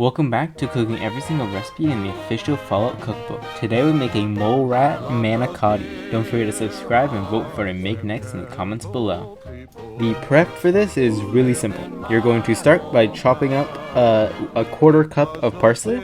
Welcome back to cooking every single recipe in the official Fallout cookbook. Today we're making mole rat manicotti. Don't forget to subscribe and vote for a make next in the comments below. The prep for this is really simple. You're going to start by chopping up a quarter cup of parsley.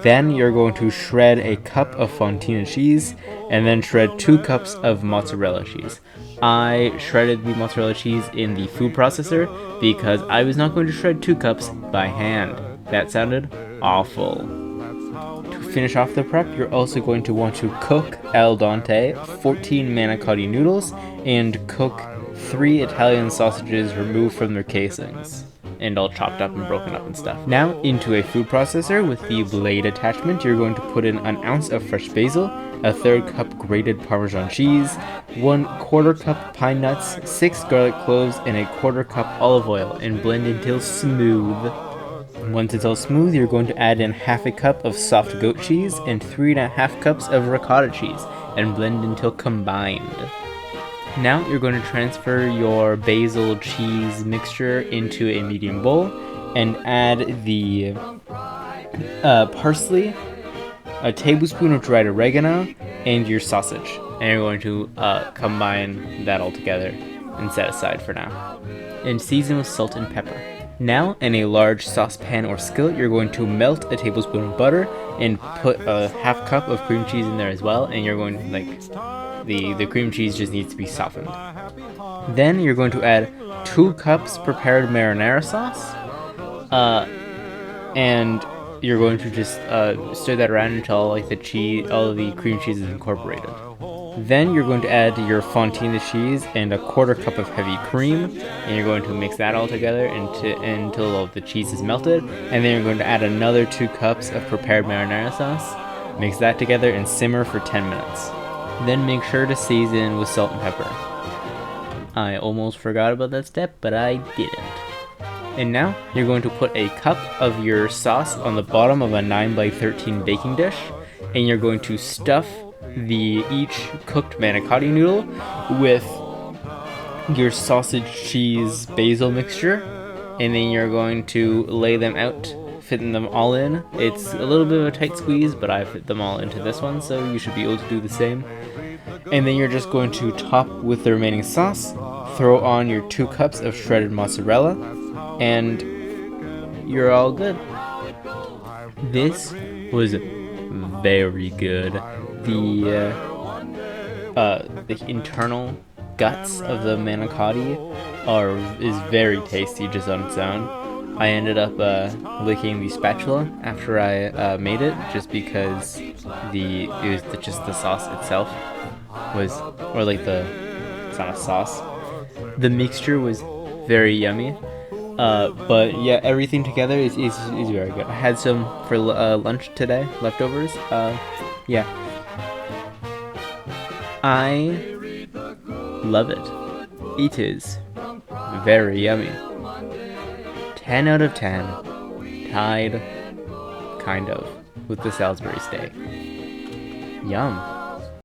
Then you're going to shred a cup of fontina cheese and then shred 2 cups of mozzarella cheese. I shredded the mozzarella cheese in the food processor because I was not going to shred 2 cups by hand. That sounded awful. To finish off the prep, you're also going to want to cook al dente 14 manicotti noodles and cook 3 Italian sausages removed from their casings and all chopped up and broken up and stuff. Now into a food processor with the blade attachment, you're going to put in an ounce of fresh basil, a 1/3 cup grated parmesan cheese, 1/4 cup pine nuts, 6 garlic cloves, and a 1/4 cup olive oil and blend until smooth. Once it's all smooth, you're going to add in 1/2 cup of soft goat cheese and 3.5 cups of ricotta cheese and blend until combined. Now you're going to transfer your basil cheese mixture into a medium bowl and add the parsley, a tablespoon of dried oregano, and your sausage. And you're going to combine that all together and set aside for now. And season with salt and pepper. Now, in a large saucepan or skillet, you're going to melt a tablespoon of butter and put a 1/2 cup of cream cheese in there as well, and you're going to, the cream cheese just needs to be softened. Then you're going to add 2 cups prepared marinara sauce, and you're going to just stir that around until all of the cream cheese is incorporated. Then you're going to add your fontina cheese and a 1/4 cup of heavy cream, and you're going to mix that all together until all the cheese is melted, and then you're going to add another 2 cups of prepared marinara sauce, mix that together and simmer for 10 minutes. Then make sure to season with salt and pepper. I almost forgot about that step, but I didn't. And now you're going to put a cup of your sauce on the bottom of a 9x13 baking dish, and you're going to stuff each cooked manicotti noodle with your sausage, cheese, basil mixture, and then you're going to lay them out, fitting them all in. It's a little bit of a tight squeeze, but I fit them all into this one, so you should be able to do the same. And then you're just going to top with the remaining sauce, throw on your 2 cups of shredded mozzarella, and you're all good. This was very good. The internal guts of the manicotti is very tasty just on its own. I ended up licking the spatula after I made it, just because just the sauce itself it's not a sauce. The mixture was very yummy. But yeah, everything together is very good. I had some for lunch today, leftovers. Yeah. I love it. It is very yummy. 10 out of 10. Tied, kind of, with the Salisbury steak. Yum.